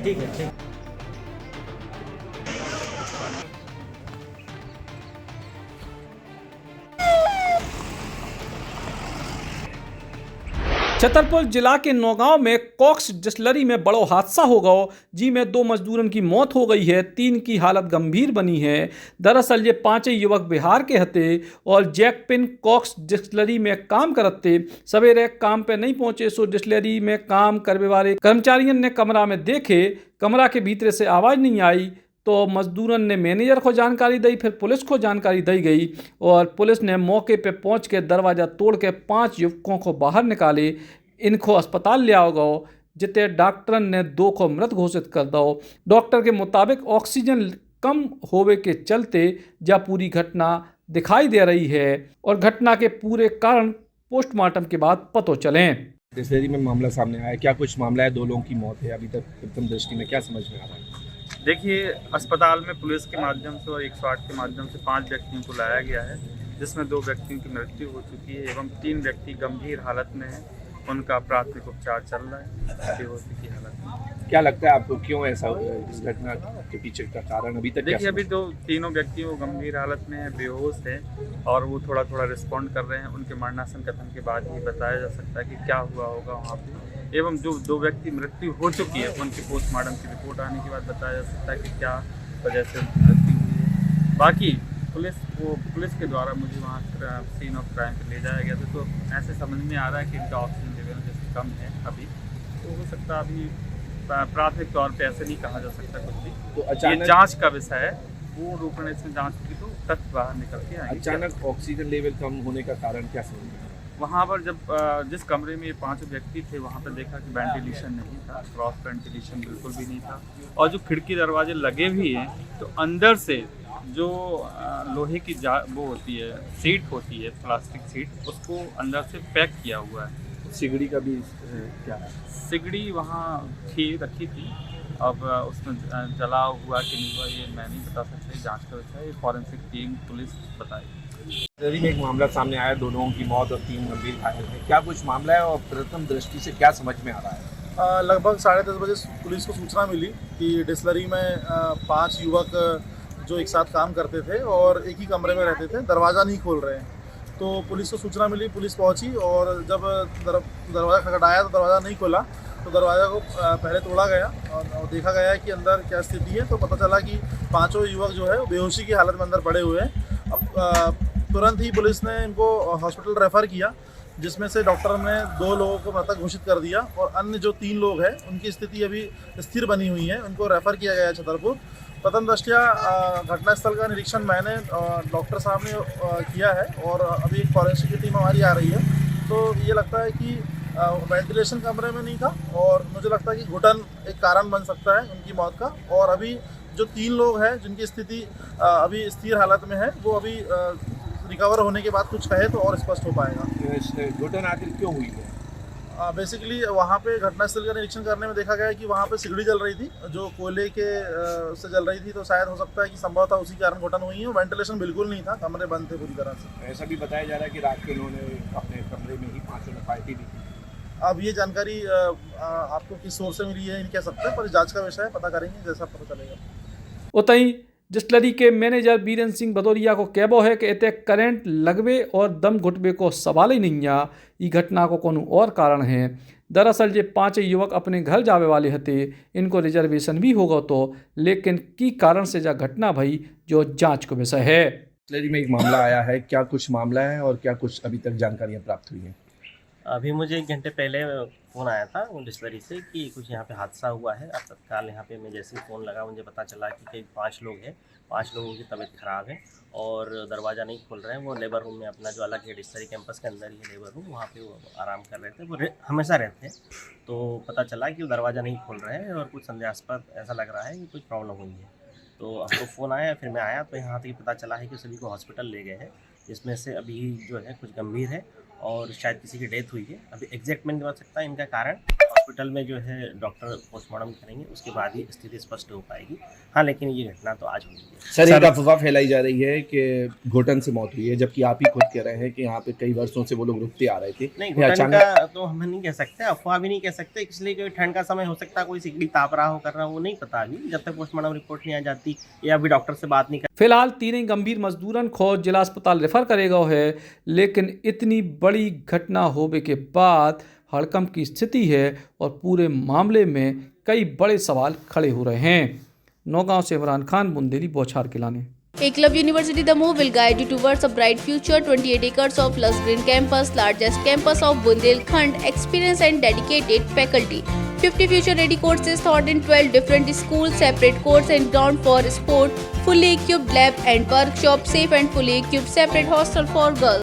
ठीक है, ठीक। छतरपुर जिला के नौगांव में कॉक्स डिस्टिलरी में बड़ो हादसा हो गयो, जी में 2 मजदूरन की मौत हो गई है, 3 की हालत गंभीर बनी है। दरअसल ये 5 युवक बिहार के हते और जैकपिन कॉक्स डिस्टिलरी में काम करते। सवेरे काम पे नहीं पहुंचे सो डिस्टिलरी में काम करने वाले कर्मचारियों ने कमरा में देखे, कमरा के भीतर से आवाज़ नहीं आई तो मजदूरन ने मैनेजर को जानकारी दी, फिर पुलिस को जानकारी दी गई और पुलिस ने मौके पर पहुंच के दरवाज़ा तोड़ के 5 युवकों को बाहर निकाले। इनको अस्पताल ले आओ गो, जिते डॉक्टर ने 2 को मृत घोषित कर दो। डॉक्टर के मुताबिक ऑक्सीजन कम होवे के चलते जा पूरी घटना दिखाई दे रही है और घटना के पूरे कारण पोस्टमार्टम के बाद पतो चलें। डिस्टिलरी में मामला सामने आया, क्या कुछ मामला है? 2 लोगों की मौत है अभी तक प्रथम दृष्टि में, क्या समझ में आ रहा है? देखिए, अस्पताल में पुलिस के माध्यम से और 108 के माध्यम से 5 व्यक्तियों को लाया गया है, जिसमें 2 व्यक्तियों की मृत्यु हो चुकी है एवं 3 व्यक्ति गंभीर हालत में हैं। उनका प्राथमिक उपचार चल रहा है बेहोशी की हालत में। क्या लगता है आपको, क्यों ऐसा इस घटना के पीछे का कारण अभी तक? देखिए, अभी तीनों व्यक्ति वो गंभीर हालत में है, बेहोश है और वो थोड़ा थोड़ा रिस्पॉन्ड कर रहे हैं। उनके मरणासन कथन के बाद ही बताया जा सकता है कि क्या हुआ होगा वहाँ पे, एवं जो 2 व्यक्ति मृत्यु हो चुकी है उनकी पोस्टमार्टम की रिपोर्ट आने के बाद बताया जा सकता है कि क्या वजह से मृत्यु हुई है। बाकी पुलिस के द्वारा मुझे वहाँ सीन ऑफ क्राइम पे ले जाया गया था, तो ऐसे समझ में आ रहा है कि इनका ऑक्सीजन लेवल जैसे कम है अभी, तो हो सकता है अभी प्राथमिक तौर पे ऐसे नहीं कहा जा सकता कुछ भी। तो ये अचानक जांच का विषय है, वो रोकने से जांच की तो तथ्य बाहर निकल के आएंगे। अचानक ऑक्सीजन लेवल कम होने का कारण क्या समझ में? वहाँ पर जब जिस कमरे में ये 5 व्यक्ति थे वहाँ पर देखा कि वेंटिलेशन नहीं था, क्रॉस वेंटिलेशन बिल्कुल भी नहीं था और जो खिड़की दरवाजे लगे भी हैं तो अंदर से जो लोहे की वो होती है, सीट होती है, प्लास्टिक सीट, उसको अंदर से पैक किया हुआ है। सिगड़ी का भी क्या है? सिगड़ी वहाँ रखी थी, अब उसमें जला हुआ कि नहीं हुआ ये मैं नहीं बता सकता, जांच का विषय है, फॉरेंसिक टीम पुलिस बताएगी। डिस्टिलरी में एक मामला सामने आया, 2 लोगों की मौत और 3 गंभीर घायल हैं, क्या कुछ मामला है और प्रथम दृष्टि से क्या समझ में आ रहा है? लगभग 10:30 बजे पुलिस को सूचना मिली कि डिस्टिलरी में 5 युवक जो एक साथ काम करते थे और एक ही कमरे में रहते थे, दरवाज़ा नहीं खोल रहे हैं। तो पुलिस को सूचना मिली, पुलिस पहुंची और जब दरवाज़ा खटखटाया तो दरवाज़ा नहीं खोला, तो दरवाज़ा को पहले तोड़ा गया और देखा गया कि अंदर क्या स्थिति है। तो पता चला कि 5 युवक जो है बेहोशी की हालत में अंदर पड़े हुए हैं। अब तुरंत ही पुलिस ने इनको हॉस्पिटल रेफ़र किया, जिसमें से डॉक्टर ने 2 लोगों को मृतक घोषित कर दिया और अन्य जो 3 लोग हैं उनकी स्थिति अभी स्थिर बनी हुई है, उनको रेफ़र किया गया है छतरपुर। प्रथम दृष्टया घटनास्थल का निरीक्षण मैंने डॉक्टर साहब ने किया है और अभी एक फॉरेंसिक की टीम हमारी आ रही है। तो ये लगता है कि वेंटिलेशन कमरे में नहीं था और मुझे लगता है कि घुटन एक कारण बन सकता है उनकी मौत का। और अभी जो 3 लोग हैं जिनकी स्थिति अभी स्थिर हालत में है, वो अभी रिकवर होने के बाद कुछ कहे तो और स्पष्ट हो पाएगा। घुटन आखिर क्यों हुई है? बेसिकली वहाँ पे घटनास्थल का निरीक्षण करने में देखा गया कि वहाँ पे सिगड़ी जल रही थी, जो कोयले के से जल रही थी, तो शायद हो सकता है कि संभवतः उसी कारण घुटन हुई है। वेंटिलेशन बिल्कुल नहीं था, कमरे बंद थे पूरी तरह से। ऐसा भी बताया जा रहा है कि रात को उन्होंने अपने कमरे में ही 5 ने पार्टी भी की। अब ये जानकारी आपको किस सोर्स से मिली है नहीं कह सकते, पर जांच का विषय है, पता करेंगे जैसा पता चलेगा। उतई डिस्टिलरी के मैनेजर बीरेन सिंह भदौरिया को कहबो है कि इते करंट लगवे और दम घुटबे को सवाल ही नहीं आ, ई घटना को कोनो और कारण है। दरअसल ये 5 युवक अपने घर जावे वाले हते, इनको रिजर्वेशन भी होगा तो, लेकिन की कारण से जा घटना भई जो जांच को विषय है। डिस्टिलरी में एक मामला आया है, क्या कुछ मामला है और क्या कुछ अभी तक जानकारियाँ प्राप्त हुई हैं? अभी मुझे 1 घंटे पहले फ़ोन आया था डिस्टिलरी से कि कुछ यहाँ पे हादसा हुआ है। अब तत्काल यहाँ पे मैं जैसे ही फ़ोन लगा मुझे पता चला कि कई 5 लोग हैं, 5 लोगों की तबीयत ख़राब है और दरवाज़ा नहीं खोल रहे हैं। वो लेबर रूम में अपना जो अलग है, डिस्टिलरी कैंपस के अंदर ही है लेबर रूम, वहाँ पे वो आराम कर रहे थे, वो हमेशा रहते हैं। तो पता चला कि वो दरवाज़ा नहीं खोल रहे हैं और कुछ संदेहास्पद ऐसा लग रहा है कि कुछ प्रॉब्लम हुई है। तो हमको फ़ोन आया, फिर मैं आया तो यहाँ तक पता चला है कि सभी को हॉस्पिटल ले गए हैं, जिसमें से अभी जो है कुछ गंभीर है और शायद किसी की डेथ हुई है। अभी एग्जैक्ट मैं नहीं बता सकता इनका कारण। हॉस्पिटल में जो है डॉक्टर पोस्टमार्टम करेंगे, उसके बाद ही स्थिति स्पष्ट हो पाएगी। हाँ, लेकिन ये घटना तो आज हुई है। सर, एक अफवाह फैलाई जा रही है कि घुटन से मौत हुई है, जबकि आप ही खुद कह रहे हैं कि यहाँ पे कई वर्षों से वो लोग रुकते आ रहे थे। नहीं, ये घुटन अचानक का तो हम नहीं कह सकते, अफवाह भी नहीं कह सकते, इसलिए कि ठंड का समय हो सकता है, कोई सिगड़ी ताप रहा हो, कर रहा हो, वो नहीं पता अभी, जब तक पोस्टमार्टम रिपोर्ट नहीं आ जाती या अभी डॉक्टर से बात नहीं कर। फिलहाल तीनों गंभीर मजदूरन को जिला अस्पताल रेफर करेगा है, लेकिन इतनी बड़ी घटना होने के बाद हड़कंप की स्थिति है और पूरे मामले में कई बड़े सवाल खड़े हो रहे हैं। नौगांव से इमरान खान, बुंदेली, बौछार के लाने। Eklavya University Damoh will guide you towards a bright future. 28 acres of lush green campus, largest campus of Bundelkhand, experienced and dedicated faculty. 50 future-ready courses taught in 12 different schools, separate courts and ground for sport, fully equipped lab and workshop, safe and fully equipped separate hostel for girls.